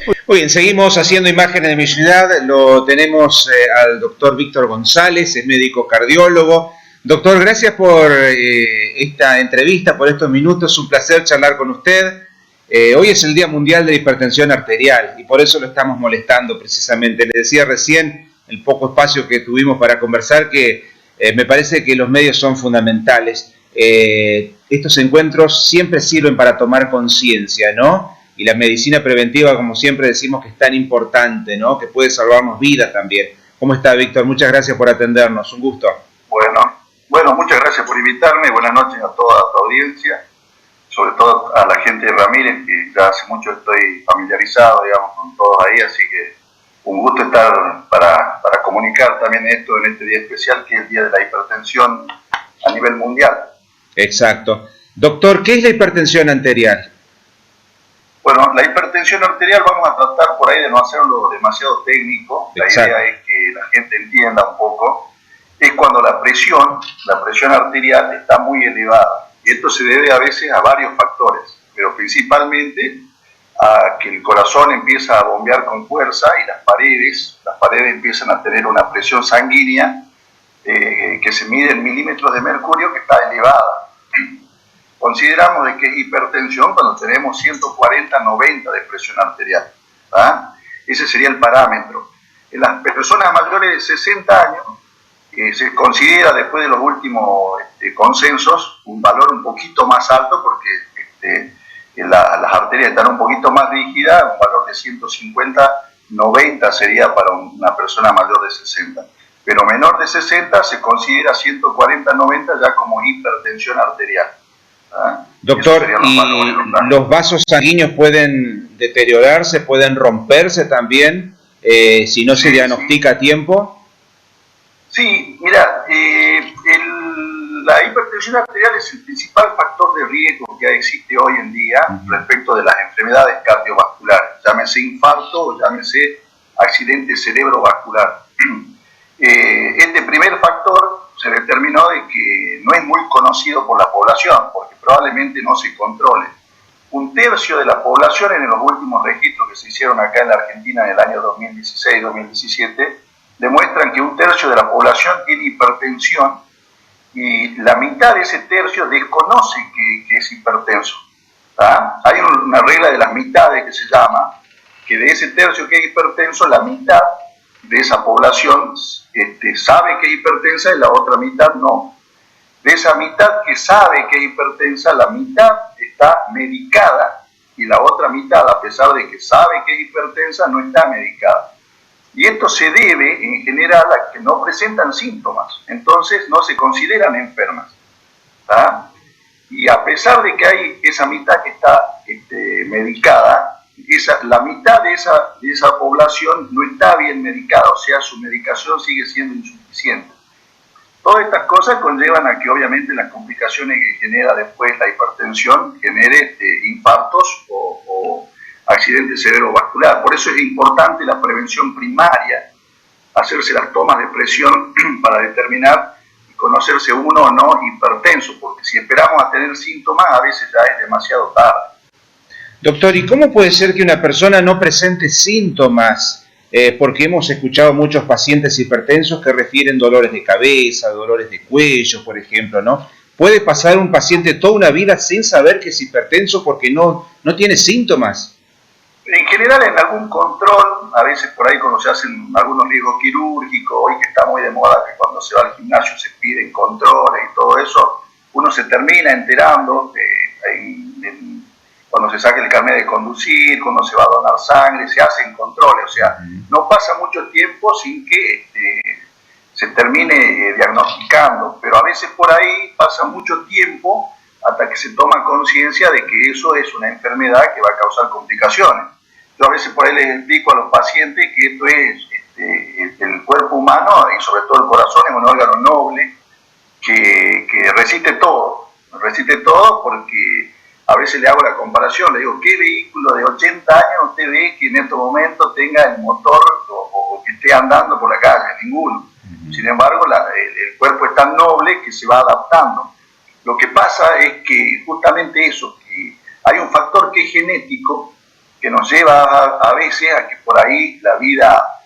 Muy bien, seguimos haciendo imágenes de mi ciudad. Lo tenemos al doctor Víctor González, es médico cardiólogo. Doctor, gracias por esta entrevista, por estos minutos. Es un placer charlar con usted. Hoy es el Día Mundial de la Hipertensión Arterial y por eso lo estamos molestando precisamente. Le decía recién, el poco espacio que tuvimos para conversar, que me parece que los medios son fundamentales. Estos encuentros siempre sirven para tomar conciencia, ¿no? Y la medicina preventiva, como siempre decimos, que es tan importante, ¿no? Que puede salvarnos vidas también. ¿Cómo está, Víctor? Muchas gracias por atendernos. Un gusto. Bueno, muchas gracias por invitarme. Buenas noches a toda tu audiencia, sobre todo a la gente de Ramírez, que ya hace mucho estoy familiarizado, digamos, con todos ahí, así que un gusto estar para comunicar también esto en este día especial, que es el Día de la Hipertensión a nivel mundial. Exacto. Doctor, ¿qué es la hipertensión arterial? Bueno, la hipertensión arterial vamos a tratar por ahí de no hacerlo demasiado técnico. La idea es que la gente entienda un poco. Es cuando la presión arterial está muy elevada. Y esto se debe a veces a varios factores, pero principalmente a que el corazón empieza a bombear con fuerza y las paredes empiezan a tener una presión sanguínea que se mide en milímetros de mercurio, que está elevada. Consideramos de que es hipertensión cuando tenemos 140-90 de presión arterial. Ese sería el parámetro. En las personas mayores de 60 años, se considera, después de los últimos consensos, un valor un poquito más alto, porque las arterias están un poquito más rígidas. Un valor de 150-90 sería para una persona mayor de 60. Pero menor de 60 se considera 140-90 ya como hipertensión arterial. Doctor, ¿y los vasos sanguíneos pueden deteriorarse, pueden romperse también si no se diagnostica a tiempo? Sí, mira, la hipertensión arterial es el principal factor de riesgo que existe hoy en día respecto de las enfermedades cardiovasculares, llámese infarto o llámese accidente cerebrovascular. Este primer factor se determinó de que no es muy conocido por la población, porque probablemente no se controle. Un tercio de la población, en los últimos registros que se hicieron acá en la Argentina en el año 2016-2017, demuestran que un tercio de la población tiene hipertensión y la mitad de ese tercio desconoce que es hipertenso. Hay una regla de las mitades que se llama, que de ese tercio que es hipertenso, la mitad de esa población sabe que es hipertensa y la otra mitad no. De esa mitad que sabe que es hipertensa, la mitad está medicada y la otra mitad, a pesar de que sabe que es hipertensa, no está medicada. Y esto se debe, en general, a que no presentan síntomas, entonces no se consideran enfermas. Y a pesar de que hay esa mitad que está medicada, la mitad de esa población no está bien medicada, o sea, su medicación sigue siendo insuficiente. Todas estas cosas conllevan a que obviamente las complicaciones que genera después la hipertensión genere infartos o accidente cerebrovascular. Por eso es importante la prevención primaria, hacerse las tomas de presión para determinar y conocerse uno o no hipertenso, porque si esperamos a tener síntomas, a veces ya es demasiado tarde. Doctor, ¿y cómo puede ser que una persona no presente síntomas? Porque hemos escuchado muchos pacientes hipertensos que refieren dolores de cabeza, dolores de cuello, por ejemplo, ¿no? ¿Puede pasar un paciente toda una vida sin saber que es hipertenso porque no tiene síntomas? En general, en algún control, a veces por ahí cuando se hacen algunos riesgos quirúrgicos, hoy que está muy de moda que cuando se va al gimnasio se piden controles y todo eso, uno se termina enterando cuando se saca el carnet de conducir, cuando se va a donar sangre, se hacen controles, o sea, no pasa mucho tiempo sin que se termine diagnosticando, pero a veces por ahí pasa mucho tiempo hasta que se toma conciencia de que eso es una enfermedad que va a causar complicaciones. Yo a veces por ahí les explico a los pacientes que esto es el cuerpo humano y sobre todo el corazón es un órgano noble que resiste todo porque a veces le hago la comparación, le digo, ¿qué vehículo de 80 años usted ve que en estos momentos tenga el motor o que esté andando por la calle? Ninguno. Sin embargo, el cuerpo es tan noble que se va adaptando. Lo que pasa es que justamente eso, que hay un factor que es genético, que nos lleva a veces a que por ahí la vida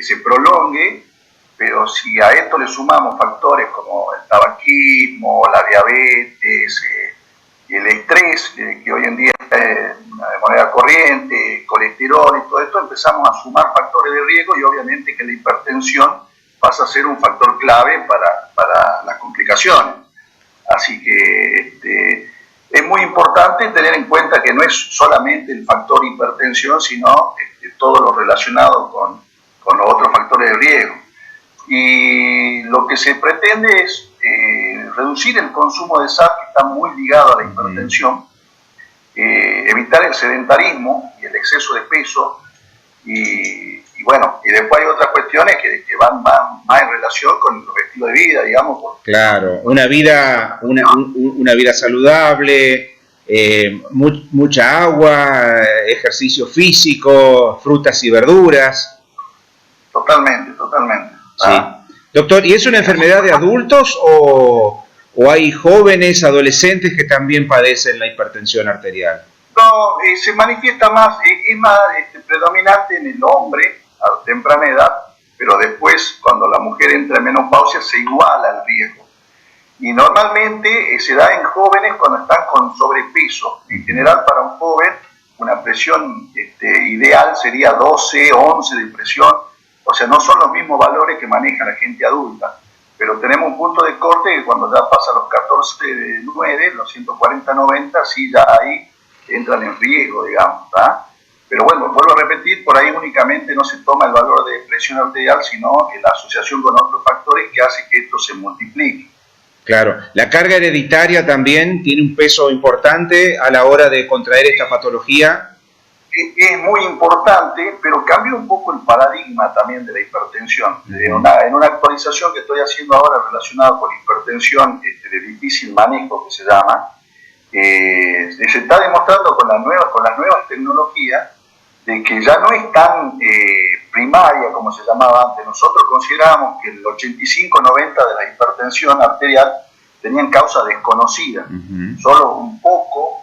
se prolongue, pero si a esto le sumamos factores como el tabaquismo, la diabetes, el estrés, que hoy en día está de manera corriente, colesterol y todo esto, empezamos a sumar factores de riesgo y obviamente que la hipertensión pasa a ser un factor clave para las complicaciones. Así que es muy importante tener en cuenta que no es solamente el factor hipertensión, sino todo lo relacionado con los otros factores de riesgo. Y lo que se pretende es reducir el consumo de sal, que está muy ligado a la hipertensión, evitar el sedentarismo y el exceso de peso, y bueno, y después hay otras cuestiones que van más en relación con los estilos de vida, digamos. Claro, una vida saludable, mucha agua, ejercicio físico, frutas y verduras. Totalmente. Sí. Doctor, ¿y es una enfermedad de adultos o hay jóvenes, adolescentes que también padecen la hipertensión arterial? No, se manifiesta más, es más predominante en el hombre a temprana edad, pero después cuando la mujer entra en menopausia se iguala el riesgo. Y normalmente se da en jóvenes cuando están con sobrepeso. En general, para un joven una presión ideal sería 12, 11 de presión. O sea, no son los mismos valores que maneja la gente adulta, pero tenemos un punto de corte que cuando ya pasa los 14 de 9, los 140-90, sí, ya ahí entran en riesgo, digamos, ¿verdad? Pero bueno, vuelvo a repetir, por ahí únicamente no se toma el valor de presión arterial, sino la asociación con otros factores que hace que esto se multiplique. Claro, la carga hereditaria también tiene un peso importante a la hora de contraer esta patología. Es muy importante, pero cambia un poco el paradigma también de la hipertensión. En una actualización que estoy haciendo ahora relacionada con hipertensión de difícil manejo, que se llama, se está demostrando con las nuevas tecnologías de que ya no es tan primaria como se llamaba antes. Nosotros considerábamos que el 85-90% de la hipertensión arterial tenían causa desconocida. Solo un poco,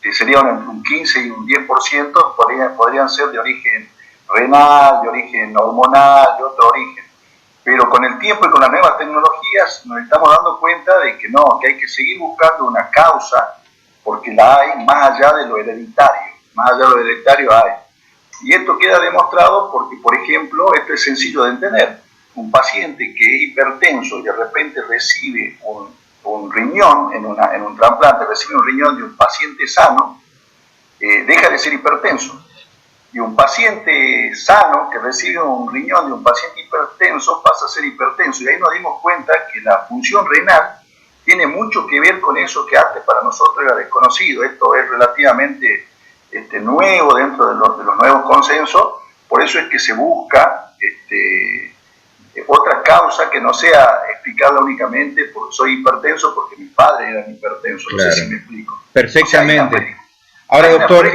que serían un 15 y un 10%, podrían ser de origen renal, de origen hormonal, de otro origen. Pero con el tiempo y con las nuevas tecnologías nos estamos dando cuenta de que no, que hay que seguir buscando una causa, porque la hay más allá de lo hereditario. Más allá de lo hereditario hay. Y esto queda demostrado porque, por ejemplo, esto es sencillo de entender. Un paciente que es hipertenso y de repente recibe un riñón en un trasplante, recibe un riñón de un paciente sano, deja de ser hipertenso. Y un paciente sano que recibe un riñón de un paciente hipertenso pasa a ser hipertenso. Y ahí nos dimos cuenta que la función renal tiene mucho que ver con eso que antes para nosotros era desconocido. Esto es relativamente nuevo dentro de los nuevos consensos. Por eso es que se busca otra causa que no sea explicarla únicamente porque soy hipertenso porque mis padres eran hipertensos. No sé si me explico. Perfectamente. O sea, ahora, doctor,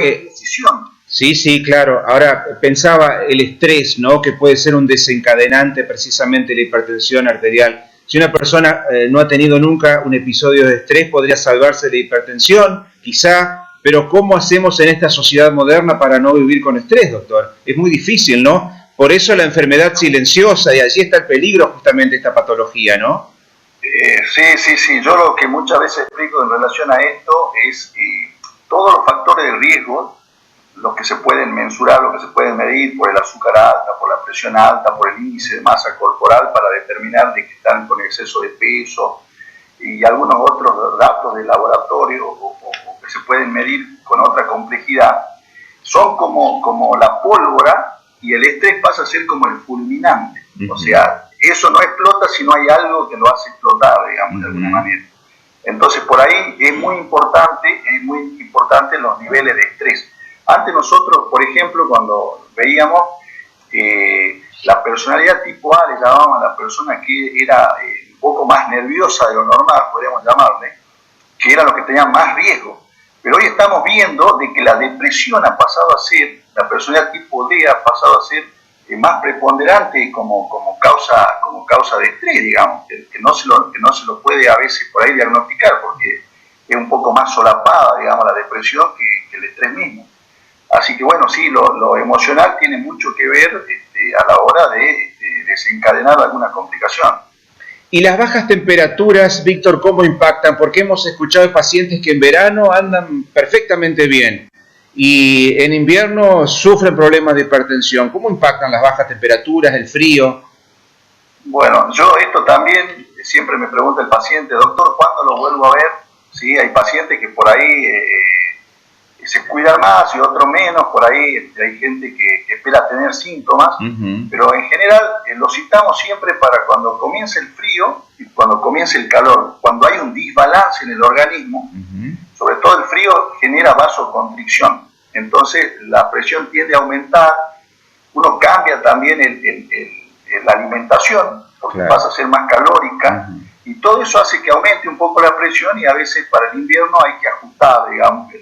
sí, claro. Ahora pensaba el estrés, ¿no? Que puede ser un desencadenante precisamente de la hipertensión arterial. Si una persona no ha tenido nunca un episodio de estrés, podría salvarse de hipertensión, quizá. Pero ¿cómo hacemos en esta sociedad moderna para no vivir con estrés, doctor? Es muy difícil, ¿no? Por eso la enfermedad silenciosa, y allí está el peligro justamente de esta patología, ¿no? Sí. Yo lo que muchas veces explico en relación a esto es todos los factores de riesgo, los que se pueden mensurar, los que se pueden medir por el azúcar alta, por la presión alta, por el índice de masa corporal para determinar de que están con exceso de peso y algunos otros datos de laboratorio o que se pueden medir con otra complejidad, son como la pólvora y el estrés pasa a ser como el fulminante. O sea, eso no explota si no hay algo que lo hace explotar, digamos, de alguna manera. Entonces, por ahí es muy importante los niveles de estrés. Antes nosotros, por ejemplo, cuando veíamos la personalidad tipo A, le llamábamos a la persona que era un poco más nerviosa de lo normal, podríamos llamarle, que eran los que tenían más riesgo. Pero hoy estamos viendo de que la depresión ha pasado a ser, la personalidad tipo D ha pasado a ser más preponderante como causa de estrés, digamos, que no se lo puede a veces por ahí diagnosticar, porque es un poco más solapada, digamos, la depresión que el estrés mismo. Así que bueno, sí, lo emocional tiene mucho que ver a la hora de desencadenar alguna complicación. ¿Y las bajas temperaturas, Víctor, cómo impactan? Porque hemos escuchado de pacientes que en verano andan perfectamente bien y en invierno sufren problemas de hipertensión. ¿Cómo impactan las bajas temperaturas, el frío? Bueno, yo esto también siempre me pregunta el paciente, doctor, ¿cuándo lo vuelvo a ver? Sí, hay pacientes que por ahí se cuidan más y otros menos, por ahí hay gente que espera tener síntomas, pero en general lo citamos siempre para cuando comience el frío y cuando comience el calor, cuando hay un desbalance en el organismo, sobre todo el frío genera vasoconstricción, entonces la presión tiende a aumentar, uno cambia también la alimentación, porque pasa a ser más calórica, y todo eso hace que aumente un poco la presión y a veces para el invierno hay que ajustar, digamos,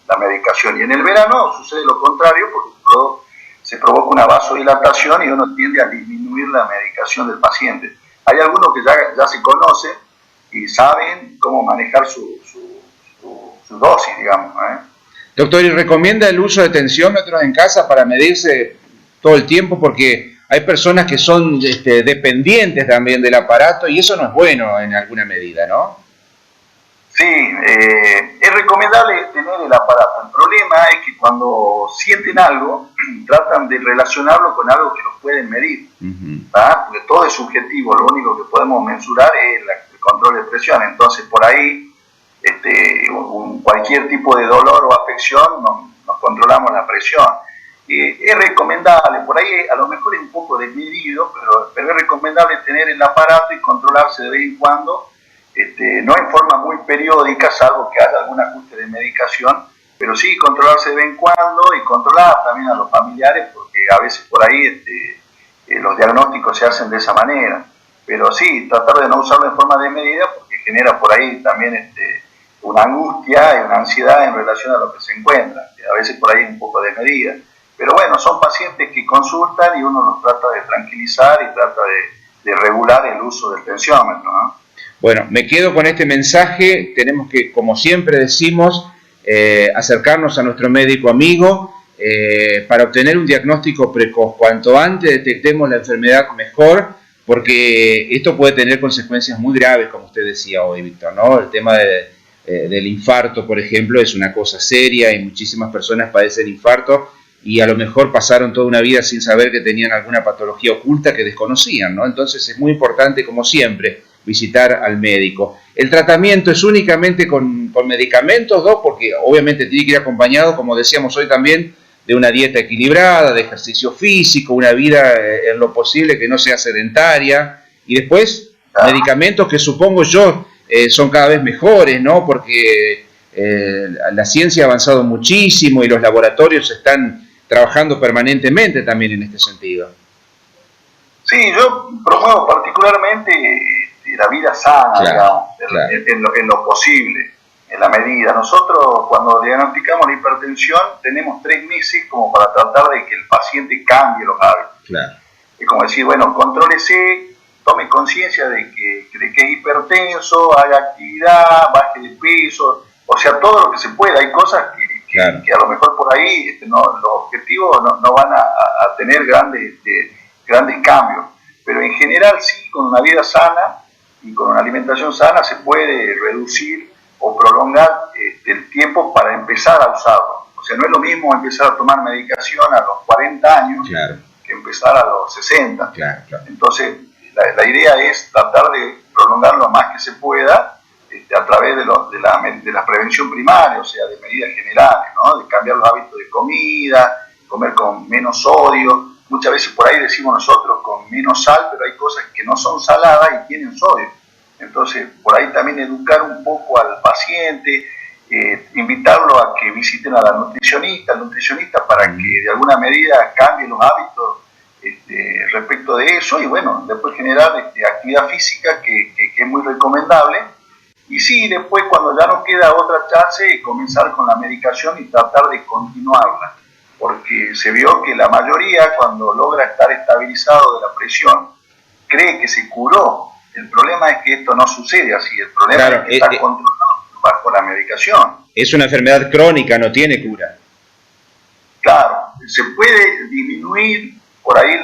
la medicación. Y en el verano sucede lo contrario, porque se provoca una vasodilatación y uno tiende a disminuir la medicación del paciente. Hay algunos que ya se conocen y saben cómo manejar su dosis, digamos. Doctor, ¿y recomienda el uso de tensiómetros en casa para medirse todo el tiempo? Porque hay personas que son dependientes también del aparato y eso no es bueno en alguna medida, ¿no? Sí, es recomendable tener el aparato. El problema es que cuando sienten algo, tratan de relacionarlo con algo que lo pueden medir, porque todo es subjetivo, lo único que podemos mensurar es el control de presión. Entonces, por ahí, cualquier tipo de dolor o afección, nos controlamos la presión. Es recomendable, por ahí a lo mejor es un poco desmedido, pero es recomendable tener el aparato y controlarse de vez en cuando, no en forma muy periódica, salvo que haya algún ajuste de medicación, pero sí controlarse de vez en cuando y controlar también a los familiares, porque a veces por ahí los diagnósticos se hacen de esa manera. Pero sí, tratar de no usarlo en forma desmedida, porque genera por ahí también una angustia y una ansiedad en relación a lo que se encuentra, que a veces por ahí es un poco desmedida. Pero bueno, son pacientes que consultan y uno los trata de tranquilizar y trata de regular el uso del tensiómetro, ¿no? Bueno, me quedo con este mensaje. Tenemos que, como siempre decimos, acercarnos a nuestro médico amigo para obtener un diagnóstico precoz. Cuanto antes detectemos la enfermedad, mejor, porque esto puede tener consecuencias muy graves, como usted decía hoy, Víctor, ¿no? El tema del infarto, por ejemplo, es una cosa seria y muchísimas personas padecen infarto y a lo mejor pasaron toda una vida sin saber que tenían alguna patología oculta que desconocían, ¿no? Entonces es muy importante, como siempre, visitar al médico. El tratamiento es únicamente con medicamentos, ¿no? Porque obviamente tiene que ir acompañado, como decíamos hoy también, de una dieta equilibrada, de ejercicio físico, una vida en lo posible que no sea sedentaria, y después medicamentos que supongo yo son cada vez mejores, ¿no? Porque la ciencia ha avanzado muchísimo y los laboratorios están trabajando permanentemente también en este sentido. Sí, yo promuevo particularmente la vida sana, digamos, en lo posible, en la medida. Nosotros cuando diagnosticamos la hipertensión tenemos 3 meses como para tratar de que el paciente cambie los hábitos. Es como decir, bueno, contrólese, tome conciencia de que es hipertenso, haga actividad, baje de peso, o sea, todo lo que se pueda. Hay cosas que a lo mejor por ahí los objetivos no van a tener grandes cambios, pero en general sí, con una vida sana y con una alimentación sana se puede reducir o prolongar el tiempo para empezar a usarlo. O sea, no es lo mismo empezar a tomar medicación a los 40 años que empezar a los 60. Entonces, la idea es tratar de prolongar lo más que se pueda a través de la prevención primaria, o sea, de medidas generales, ¿no? De cambiar los hábitos de comida, comer con menos sodio. Muchas veces por ahí decimos nosotros con menos sal, pero hay cosas que no son saladas y tienen sodio. Entonces, por ahí también educar un poco al paciente, invitarlo a que visiten a al nutricionista para que de alguna medida cambie los hábitos respecto de eso y bueno, después generar actividad física que es muy recomendable. Y sí, después cuando ya no queda otra chance, comenzar con la medicación y tratar de continuarla. Porque se vio que la mayoría cuando logra estar estabilizado de la presión cree que se curó. El problema es que esto no sucede así, el problema es que está controlado bajo la medicación. Es una enfermedad crónica, no tiene cura. claro, se puede disminuir por ahí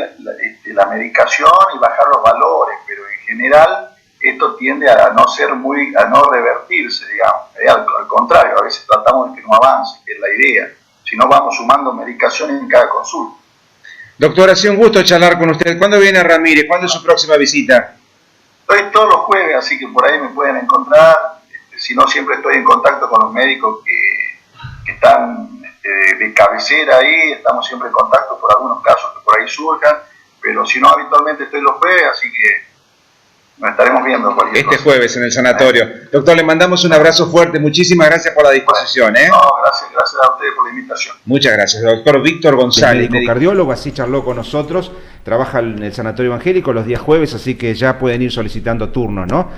la medicación y bajar los valores, pero en general esto tiende a no revertirse, digamos. Al contrario, a veces tratamos de que no avance, que es la idea. Si no, vamos sumando medicación en cada consulta. Doctor, ha sido un gusto charlar con usted. ¿Cuándo viene a Ramírez? ¿Cuándo es su próxima visita? Estoy todos los jueves, así que por ahí me pueden encontrar. Si no, siempre estoy en contacto con los médicos que están de cabecera ahí. Estamos siempre en contacto por algunos casos que por ahí surjan. Pero si no, habitualmente estoy los jueves, así que nos estaremos viendo cualquier cosa. Jueves en el sanatorio. Doctor, le mandamos un abrazo fuerte. Muchísimas gracias por la disposición. No, gracias a ustedes por la invitación. Muchas gracias. Doctor Víctor González, médico cardiólogo, así charló con nosotros. Trabaja en el Sanatorio Evangélico los días jueves, así que ya pueden ir solicitando turnos, ¿no?